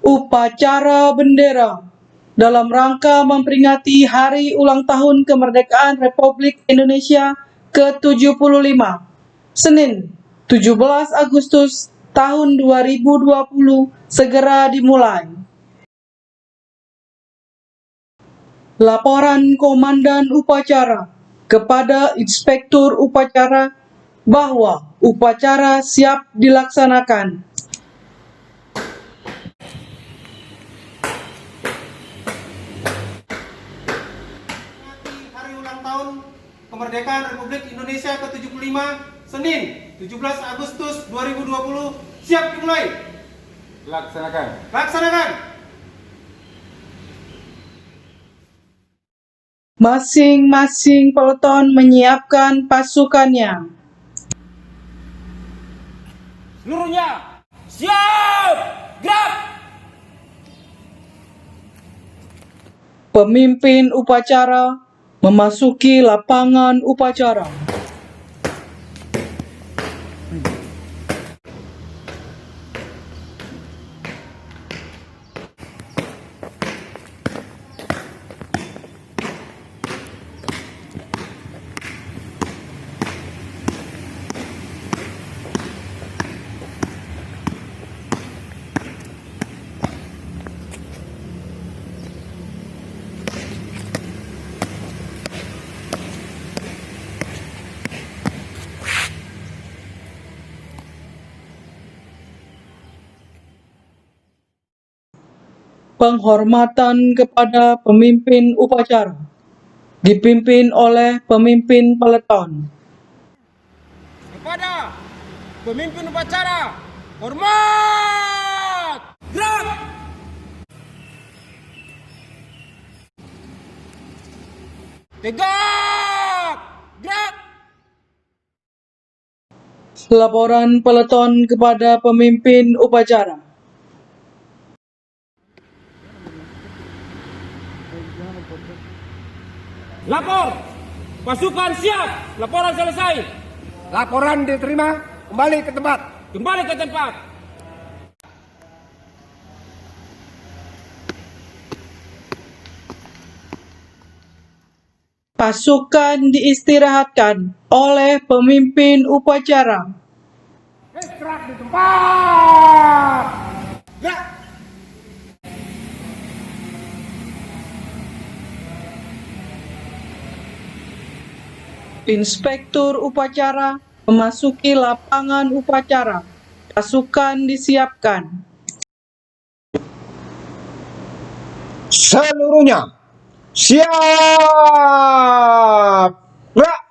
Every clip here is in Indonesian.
Upacara bendera dalam rangka memperingati Hari Ulang Tahun Kemerdekaan Republik Indonesia ke-75, Senin 17 Agustus tahun 2020 segera dimulai. Laporan Komandan Upacara kepada Inspektur Upacara bahwa upacara siap dilaksanakan. Hari ulang tahun Kemerdekaan Republik Indonesia ke-75, Senin 17 Agustus 2020, siap dimulai. Laksanakan. Masing-masing peleton menyiapkan pasukannya. Seluruhnya siap, gerak. Pemimpin upacara memasuki lapangan upacara. Penghormatan kepada pemimpin upacara dipimpin oleh pemimpin peleton. Kepada pemimpin upacara, hormat, gerak. Tegak, gerak. Laporan peleton kepada pemimpin upacara. Lapor, pasukan siap, laporan selesai. Laporan diterima, kembali ke tempat. Kembali ke tempat. Pasukan diistirahatkan oleh pemimpin upacara. Istirahat di tempat. Gerak. Inspektur upacara memasuki lapangan upacara. Pasukan disiapkan. Seluruhnya siap. Gerak.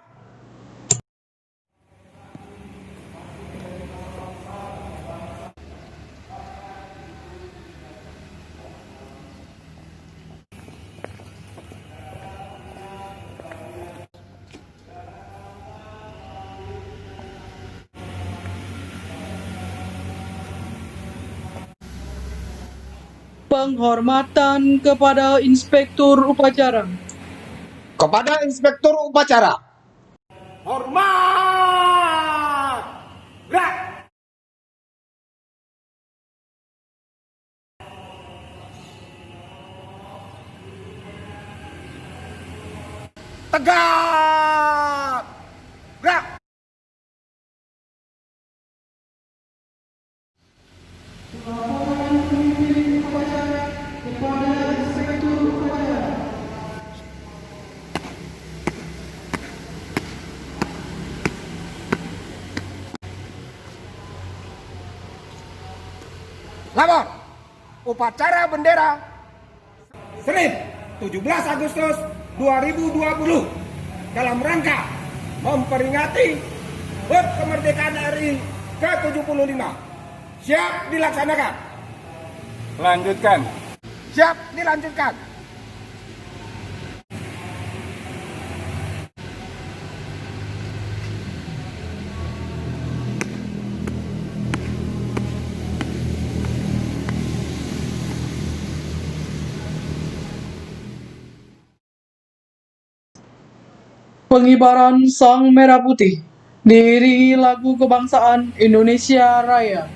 Penghormatan kepada Inspektur upacara. Kepada Inspektur Upacara, Hormat, gerak. tegak. Gerak. Lapor, upacara bendera Senin 17 Agustus 2020 dalam rangka memperingati HUT kemerdekaan RI ke-75 siap dilaksanakan. Lanjutkan. Siap dilanjutkan. Pengibaran Sang Merah Putih diiringi lagu kebangsaan Indonesia Raya.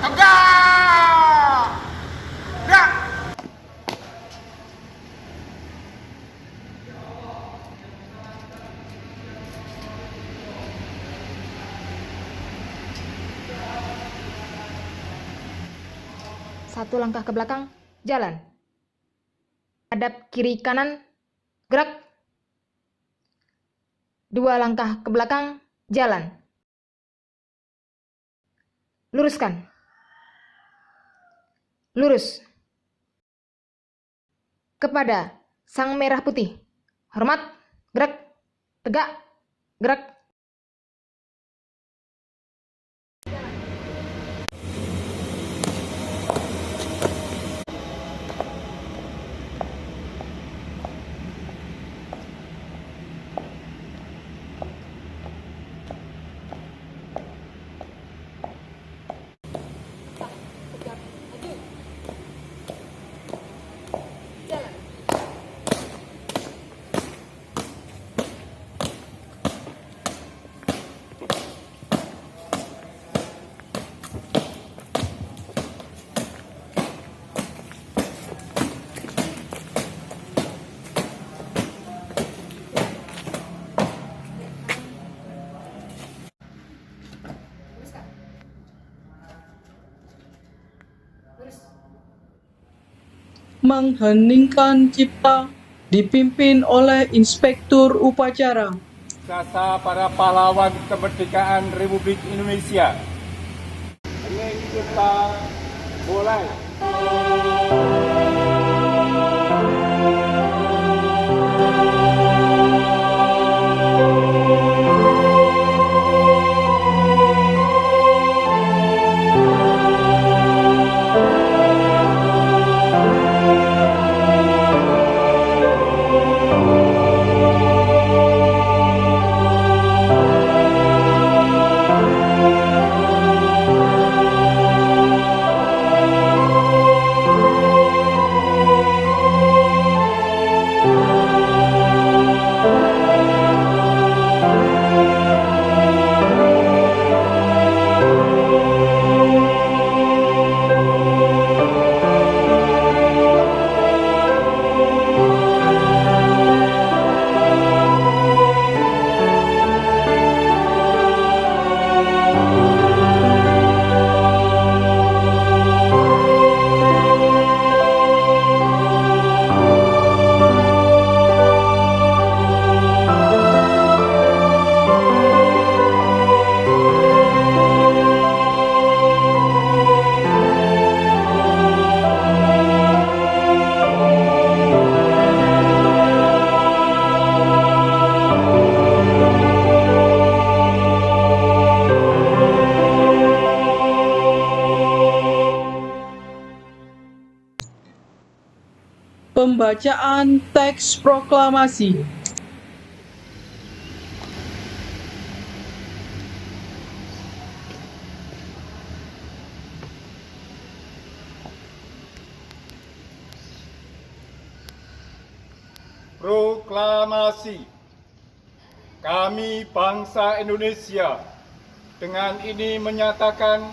Tegak! Gerak! Satu langkah ke belakang, jalan. Hadap kiri kanan, gerak. Dua langkah ke belakang, jalan. Luruskan. Lurus. Kepada sang merah putih. Hormat, gerak. Tegak, gerak. Mengheningkan cipta dipimpin oleh Inspektur Upacara. Jasa para pahlawan kemerdekaan Republik Indonesia. Ini kita mulai. Pembacaan teks proklamasi. Proklamasi. Kami bangsa Indonesia dengan ini menyatakan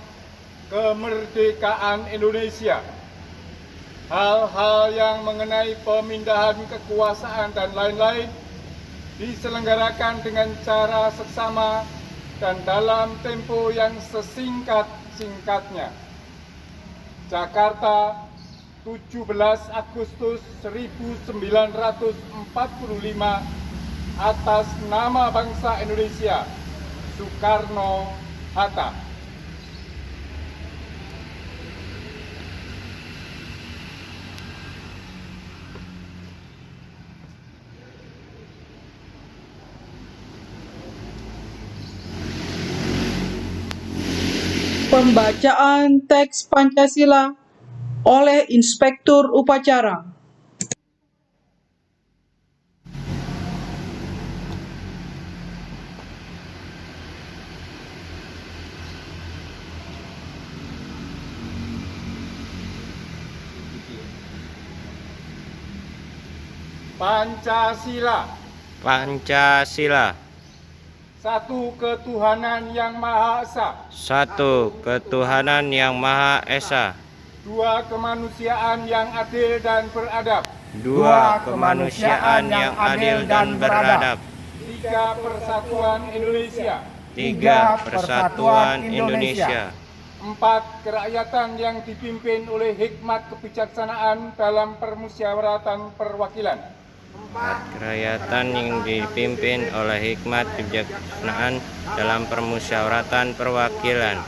kemerdekaan Indonesia. Hal-hal yang mengenai pemindahan kekuasaan dan lain-lain diselenggarakan dengan cara seksama dan dalam tempo yang sesingkat-singkatnya. Jakarta, 17 Agustus 1945, atas nama bangsa Indonesia, Soekarno-Hatta. Pembacaan teks Pancasila oleh Inspektur Upacara. Pancasila. Pancasila. Satu ketuhanan yang Maha Esa. Satu ketuhanan yang Maha Esa. Dua kemanusiaan yang adil dan beradab. Dua kemanusiaan yang adil dan beradab. Tiga persatuan Indonesia. Tiga persatuan Indonesia. Empat kerakyatan yang dipimpin oleh hikmat kebijaksanaan dalam permusyawaratan perwakilan. Kerakyatan yang dipimpin oleh hikmat kebijaksanaan dalam permusyawaratan perwakilan.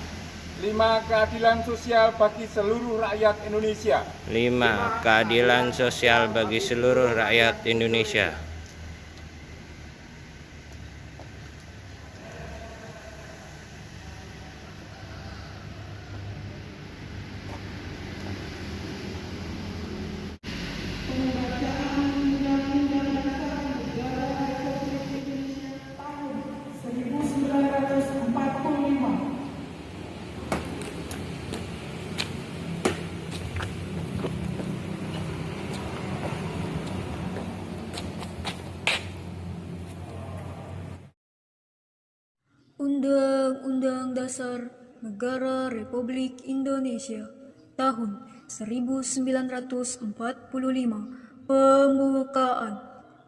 Lima keadilan sosial bagi seluruh rakyat Indonesia. Lima keadilan sosial bagi seluruh rakyat Indonesia. Undang-Undang Dasar Negara Republik Indonesia tahun 1945 pembukaan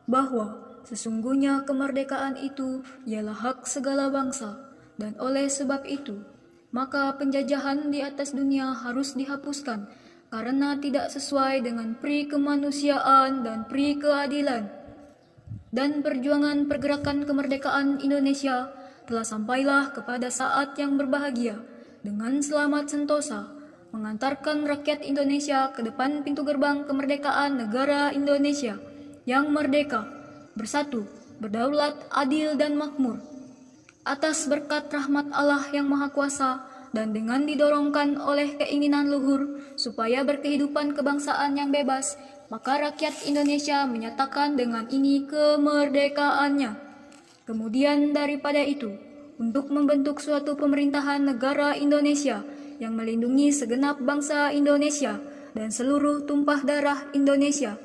bahwa sesungguhnya kemerdekaan itu ialah hak segala bangsa, dan oleh sebab itu maka penjajahan di atas dunia harus dihapuskan karena tidak sesuai dengan pri kemanusiaan dan pri keadilan. Dan perjuangan pergerakan kemerdekaan Indonesia telah sampailah kepada saat yang berbahagia dengan selamat sentosa, mengantarkan rakyat Indonesia ke depan pintu gerbang kemerdekaan negara Indonesia yang merdeka, bersatu, berdaulat, adil dan makmur. Atas berkat rahmat Allah yang Maha Kuasa dan dengan didorongkan oleh keinginan luhur supaya berkehidupan kebangsaan yang bebas, maka rakyat Indonesia menyatakan dengan ini kemerdekaannya. Kemudian daripada itu, untuk membentuk suatu pemerintahan negara Indonesia yang melindungi segenap bangsa Indonesia dan seluruh tumpah darah Indonesia,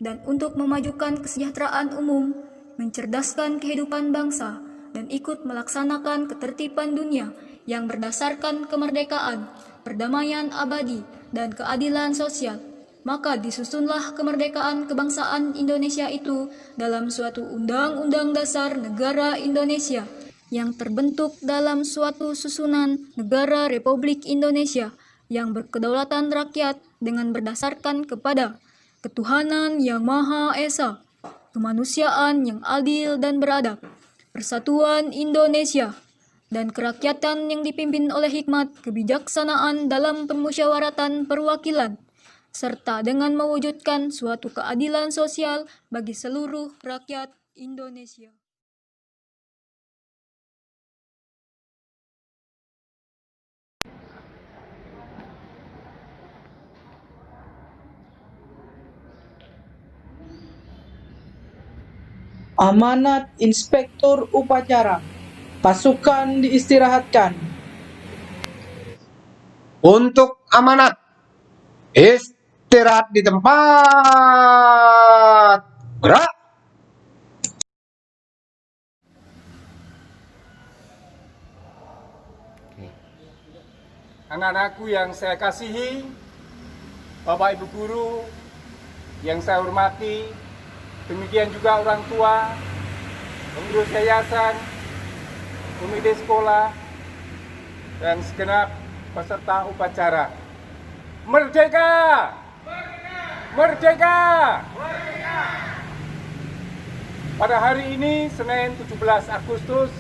dan untuk memajukan kesejahteraan umum, mencerdaskan kehidupan bangsa, dan ikut melaksanakan ketertiban dunia yang berdasarkan kemerdekaan, perdamaian abadi, dan keadilan sosial. Maka disusunlah kemerdekaan kebangsaan Indonesia itu dalam suatu Undang-Undang Dasar Negara Indonesia yang terbentuk dalam suatu susunan Negara Republik Indonesia yang berkedaulatan rakyat dengan berdasarkan kepada ketuhanan yang Maha Esa, kemanusiaan yang adil dan beradab, persatuan Indonesia, dan kerakyatan yang dipimpin oleh hikmat kebijaksanaan dalam permusyawaratan perwakilan, serta dengan mewujudkan suatu keadilan sosial bagi seluruh rakyat Indonesia. Amanat Inspektur Upacara. Pasukan diistirahatkan. Untuk amanat, istirahat di tempat. Gerak. Anak-anakku yang saya kasihi, Bapak Ibu Guru yang saya hormati, demikian juga orang tua, pengurus yayasan, komite sekolah, dan segenap peserta upacara. Merdeka! Merdeka! Merdeka! Pada hari ini, Senin 17 Agustus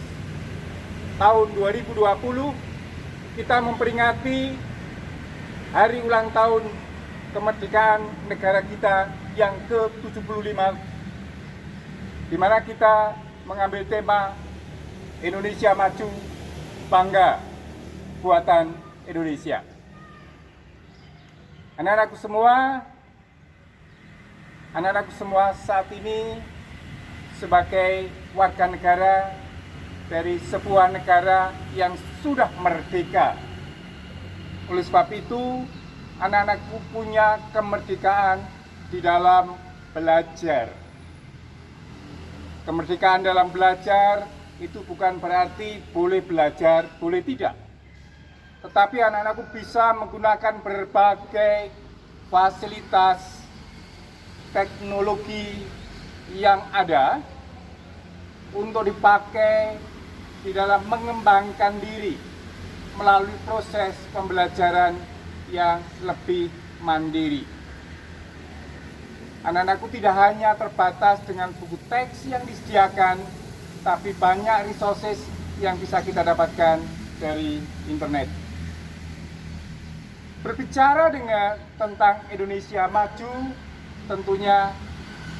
tahun 2020, kita memperingati hari ulang tahun kemerdekaan negara kita yang ke-75, di mana kita mengambil tema Indonesia Maju, Bangga Buatan Indonesia. Anak-anakku semua saat ini sebagai warga negara dari sebuah negara yang sudah merdeka. Oleh sebab itu, anak-anakku punya kemerdekaan di dalam belajar. Kemerdekaan dalam belajar itu bukan berarti boleh belajar, boleh tidak. Tetapi anak-anakku bisa menggunakan berbagai fasilitas teknologi yang ada untuk dipakai di dalam mengembangkan diri melalui proses pembelajaran yang lebih mandiri. Anak-anakku tidak hanya terbatas dengan buku teks yang disediakan, tapi banyak resources yang bisa kita dapatkan dari internet. Berbicara tentang Indonesia maju, tentunya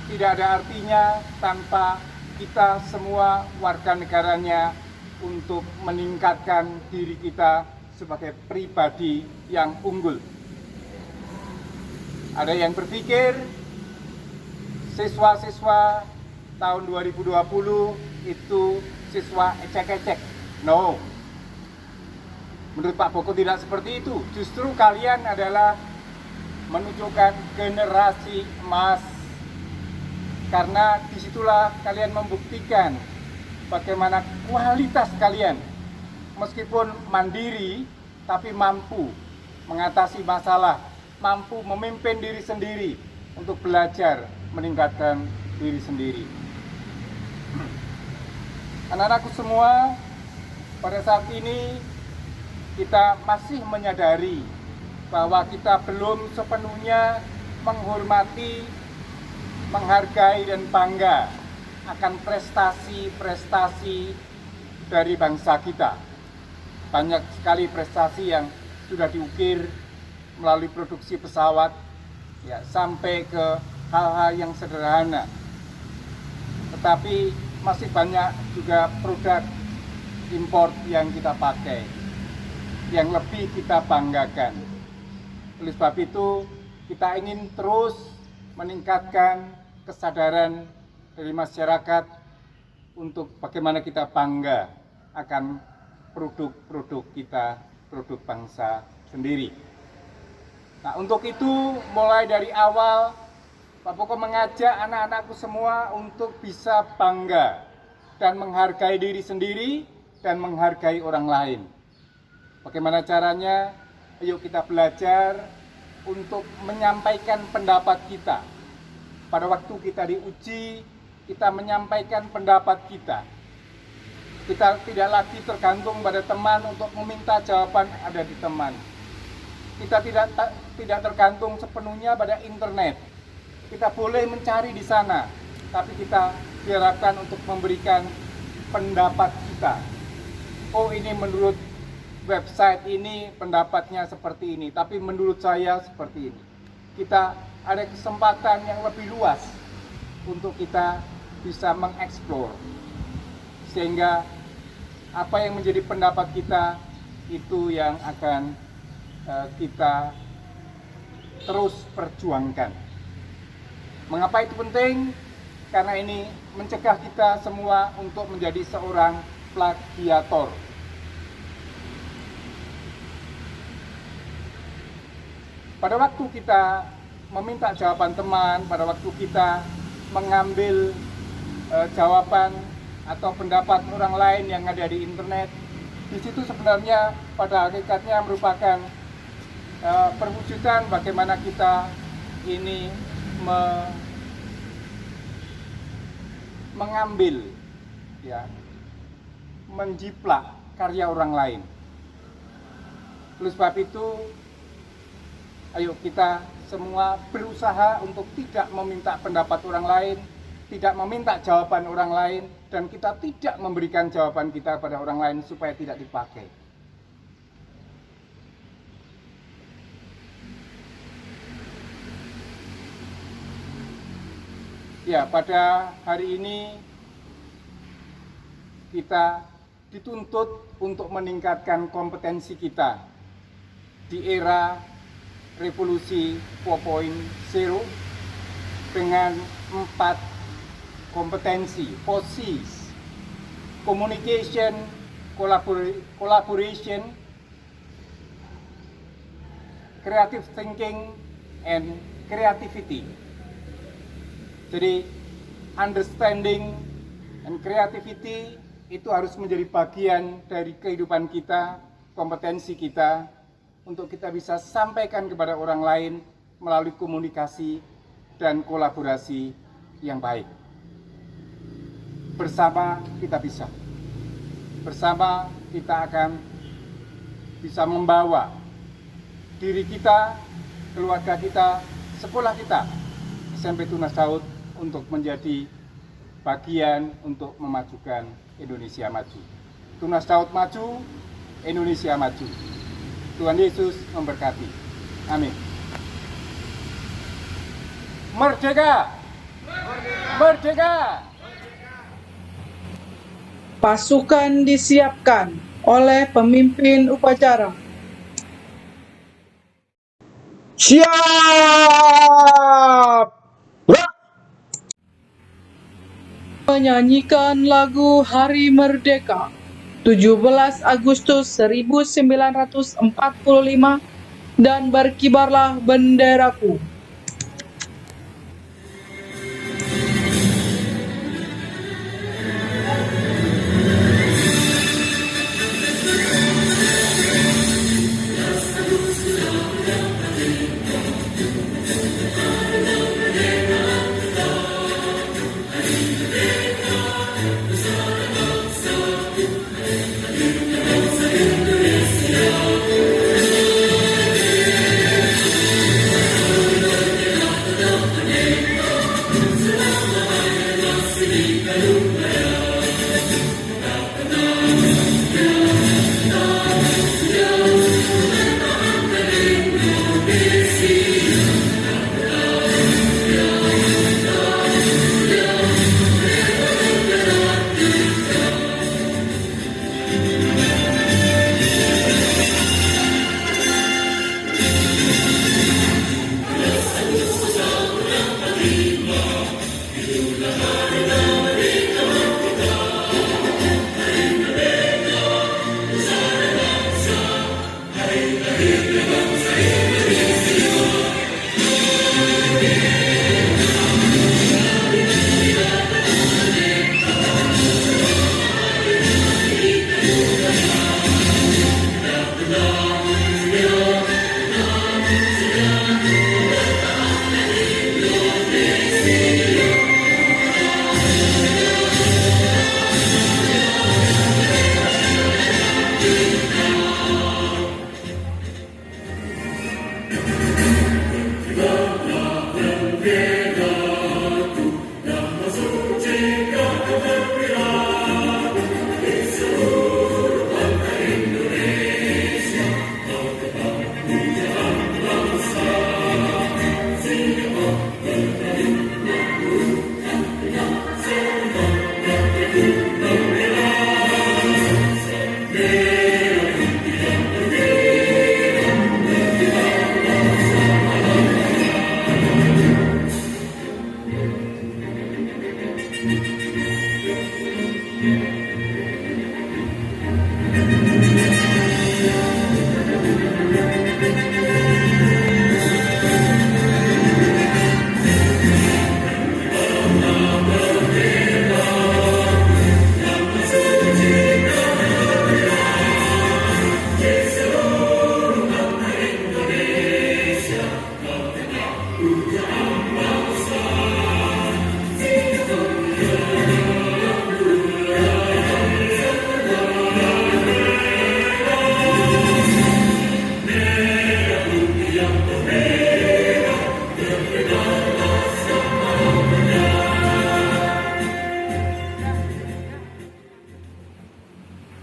tidak ada artinya tanpa kita semua warga negaranya untuk meningkatkan diri kita sebagai pribadi yang unggul. Ada yang berpikir siswa-siswa tahun 2020 itu siswa ecek-ecek. No. Menurut Pak Boko tidak seperti itu. Justru kalian adalah menunjukkan generasi emas. Karena disitulah kalian membuktikan bagaimana kualitas kalian. Meskipun mandiri, tapi mampu mengatasi masalah, mampu memimpin diri sendiri untuk belajar, meningkatkan diri sendiri. Anak-anakku semua, pada saat ini kita masih menyadari bahwa kita belum sepenuhnya menghormati, menghargai dan bangga akan prestasi-prestasi dari bangsa kita. Banyak sekali prestasi yang sudah diukir melalui produksi pesawat, ya, sampai ke hal-hal yang sederhana. Tetapi masih banyak juga produk impor yang kita pakai, yang lebih kita banggakan. Oleh sebab itu, kita ingin terus meningkatkan kesadaran dari masyarakat untuk bagaimana kita bangga akan produk-produk kita, produk bangsa sendiri. Nah, untuk itu mulai dari awal Pak Boko mengajak anak-anakku semua untuk bisa bangga dan menghargai diri sendiri dan menghargai orang lain. Bagaimana caranya? Ayo kita belajar untuk menyampaikan pendapat kita. Pada waktu kita diuji, kita menyampaikan pendapat kita. Kita tidak lagi tergantung pada teman untuk meminta jawaban ada di teman. Kita tidak tergantung sepenuhnya pada internet. Kita boleh mencari di sana, tapi kita diharapkan untuk memberikan pendapat kita. Oh, ini menurut website ini pendapatnya seperti ini, tapi menurut saya seperti ini. Kita ada kesempatan yang lebih luas untuk kita bisa mengeksplor, sehingga apa yang menjadi pendapat kita itu yang akan kita terus perjuangkan. Mengapa itu penting? Karena ini mencegah kita semua untuk menjadi seorang plagiator. Pada waktu kita meminta jawaban teman, pada waktu kita mengambil jawaban atau pendapat orang lain yang ada di internet, di situ sebenarnya pada hakikatnya merupakan perwujudan bagaimana kita ini mengambil, ya, menjiplak karya orang lain. Oleh sebab itu, ayo kita semua berusaha untuk tidak meminta pendapat orang lain, tidak meminta jawaban orang lain, dan kita tidak memberikan jawaban kita pada orang lain supaya tidak dipakai. Ya, pada hari ini kita dituntut untuk meningkatkan kompetensi kita di era revolusi 4.0 dengan 4 kompetensi, 4 C's: communication, collaboration, creative thinking, and creativity. Jadi understanding and creativity itu harus menjadi bagian dari kehidupan kita, kompetensi kita, untuk kita bisa sampaikan kepada orang lain melalui komunikasi dan kolaborasi yang baik. Bersama kita bisa. Bersama kita akan bisa membawa diri kita, keluarga kita, sekolah kita, SMP Tunas Daud untuk menjadi bagian untuk memajukan Indonesia maju. Tunas Daud maju, Indonesia maju. Tuhan Yesus memberkati. Amin. Merdeka! Merdeka! Pasukan disiapkan oleh pemimpin upacara. Siap! Menyanyikan lagu Hari Merdeka 17 Agustus 1945 dan Berkibarlah Benderaku.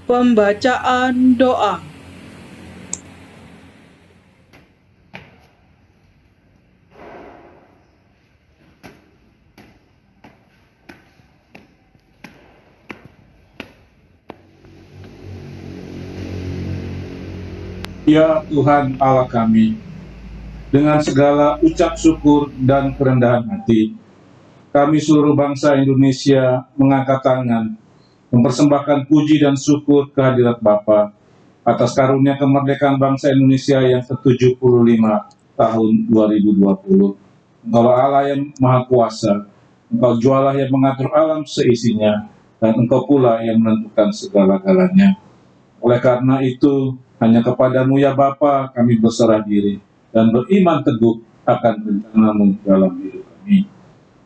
Pembacaan doa. Ya Tuhan Allah kami, dengan segala ucap syukur dan kerendahan hati, kami seluruh bangsa Indonesia mengangkat tangan, mempersembahkan puji dan syukur kehadirat Bapa atas karunia kemerdekaan bangsa Indonesia yang ke-75 tahun 2020. Engkau Allah yang Maha Kuasa, Engkau jualah yang mengatur alam seisinya, dan Engkau pula yang menentukan segala-galanya. Oleh karena itu, hanya kepadamu ya Bapa kami berserah diri dan beriman teguh akan rencana-Mu dalam hidup kami.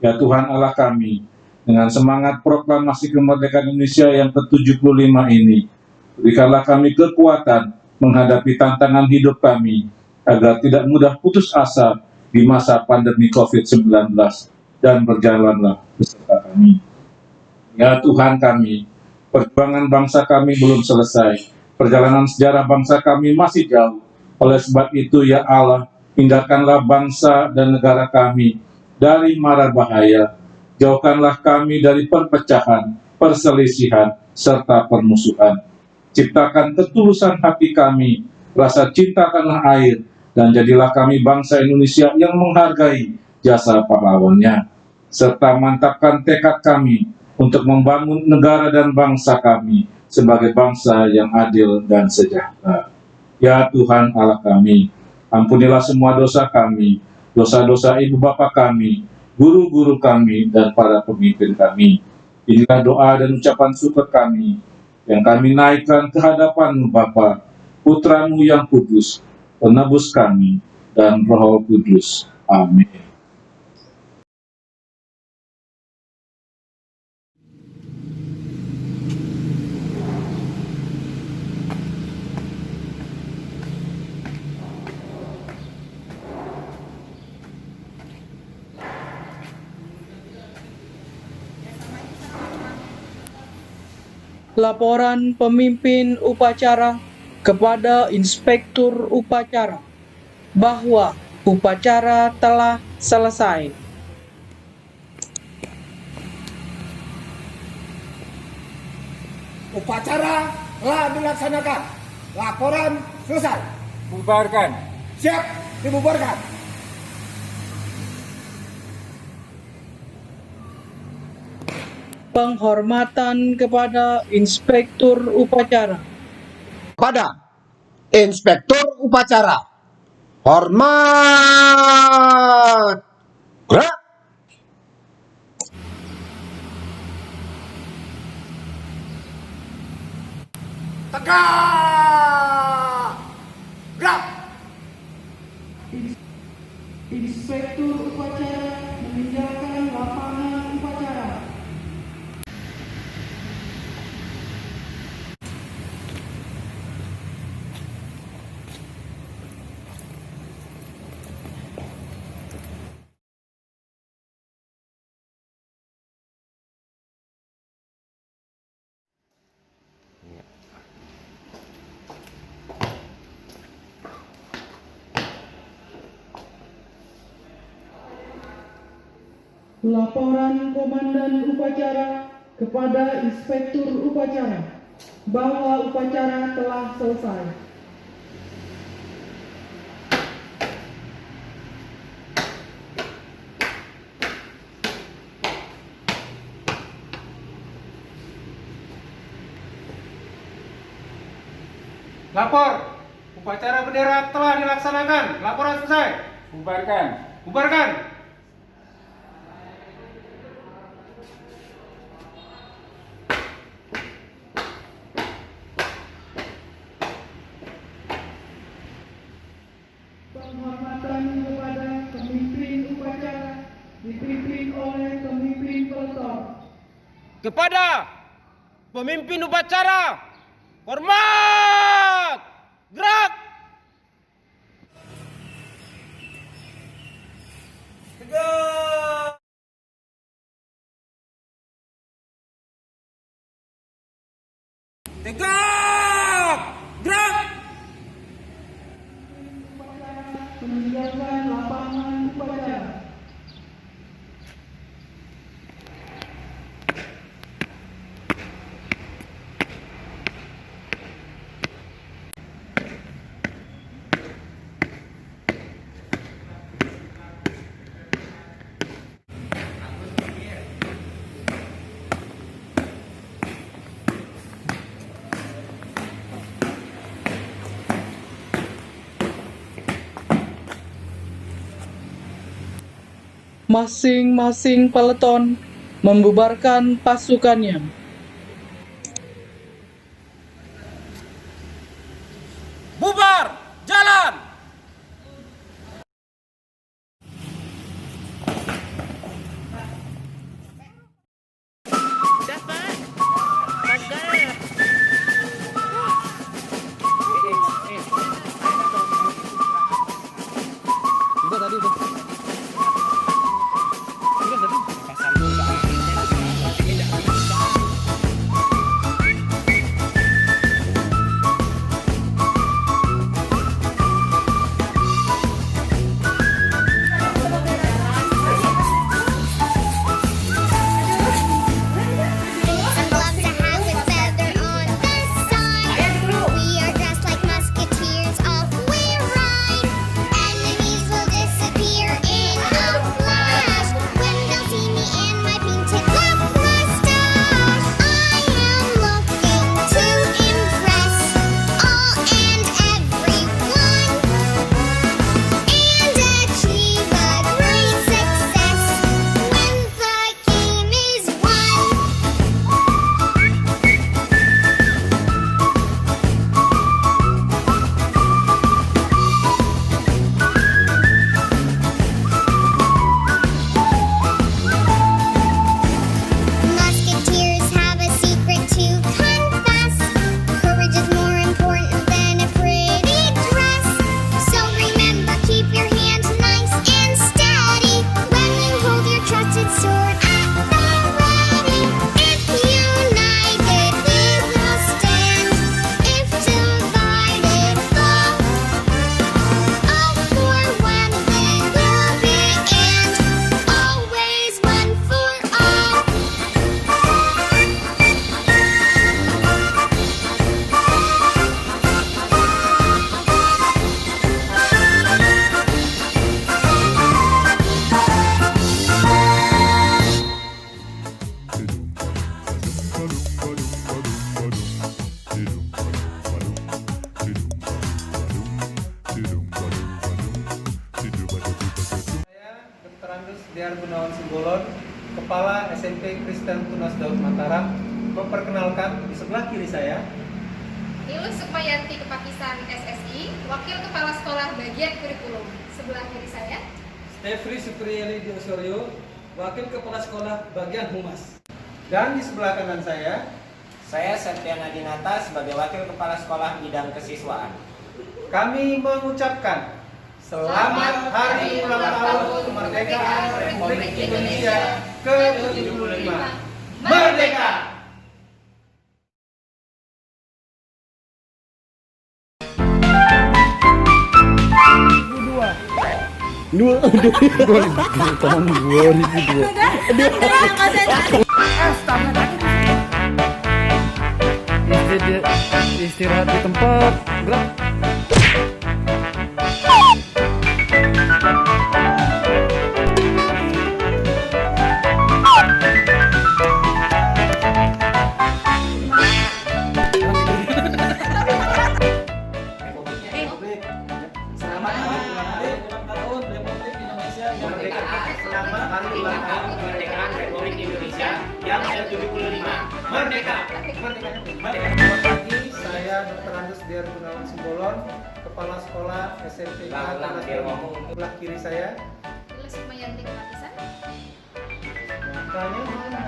Ya Tuhan Allah kami, dengan semangat proklamasi kemerdekaan Indonesia yang ke-75 ini, berikanlah kami kekuatan menghadapi tantangan hidup kami, agar tidak mudah putus asa di masa pandemi COVID-19, dan berjalanlah beserta kami. Ya Tuhan kami, perjuangan bangsa kami belum selesai, perjalanan sejarah bangsa kami masih jauh. Oleh sebab itu ya Allah, hindarkanlah bangsa dan negara kami dari mara bahaya, jauhkanlah kami dari perpecahan, perselisihan, serta permusuhan. Ciptakan ketulusan hati kami, rasa cinta tanah air, dan jadilah kami bangsa Indonesia yang menghargai jasa pahlawannya, serta mantapkan tekad kami untuk membangun negara dan bangsa kami sebagai bangsa yang adil dan sejahtera. Ya Tuhan Allah kami, ampunilah semua dosa kami, dosa-dosa ibu bapa kami, guru-guru kami, dan para pemimpin kami. Inilah doa dan ucapan syukur kami yang kami naikkan ke hadapan-Mu Bapa, Putra-Mu yang kudus, penebus kami, dan Roh Kudus. Amin. Laporan pemimpin upacara kepada inspektur upacara bahwa upacara telah selesai. Upacara telah dilaksanakan. Laporan selesai. Bubarkan. Siap dibubarkan. Penghormatan kepada inspektur upacara. Pada inspektur upacara. Hormat. Gerak. Tegak. Gerak. Inspektur upacara meninggalkan lapangan upacara. Laporan Komandan Upacara kepada Inspektur Upacara bahwa upacara telah selesai. Lapor, upacara bendera telah dilaksanakan. Laporan selesai. Bubarkan. Bubarkan. Penghormatan kepada pemimpin upacara dipimpin oleh pemimpin pelopor. Kepada pemimpin upacara, hormat! Gerak! Tegak. Tegak. Gerak. Meninggalkan lapangan upacara. Masing-masing peleton membubarkan pasukannya. Diar Gunawan Simbolon, Kepala SMP Kristen Tunas Daud Mataram, memperkenalkan di sebelah kiri saya Nilus Sukmayanti Kepakisan SSI, Wakil Kepala Sekolah Bagian Kurikulum. Sebelah kiri saya Stefri Supriyali di Osorio, Wakil Kepala Sekolah Bagian Humas. dan di sebelah kanan saya Septiana Dinata sebagai Wakil Kepala Sekolah Bidang Kesiswaan. kami mengucapkan Selamat Hari Ulang Tahun Kemerdekaan Republik Indonesia ke-75. Merdeka! Istirahat di tempat, gerak. Selamat Hari Ulang Tahun Republik Indonesia Selamat Hari Ulang Tahun Kemerdekaan Republik Indonesia yang ke-75. Merdeka! Merdeka! Selamat pagi, saya Dr. Andus Diar Gunawan Simbolon, Kepala Sekolah SMPK Tunas Daud. Sebelah kiri saya Nilus Sukmayanti Kepakisan. Makanya mana?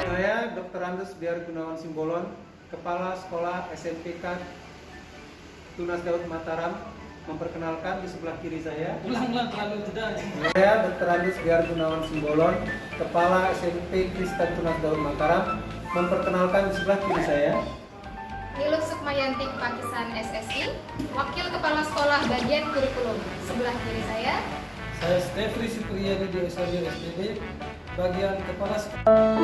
Saya Dr. Andus Diar Gunawan Simbolon, Kepala Sekolah SMPK Tunas Daud Mataram, memperkenalkan di sebelah kiri saya. Ulang-ulang terlalu jeda. Saya Dr. Andus Diar Gunawan Simbolon, Kepala SMP Kristen Tunas Daud Mataram, memperkenalkan di sebelah kiri saya. Nilus Sukmayanti Kepakisan SSI, Wakil Kepala Sekolah Bagian Kurikulum. Sebelah kiri saya Saya Stefri Supriyali di Osorio SPD, Bagian Kepala Sekolah.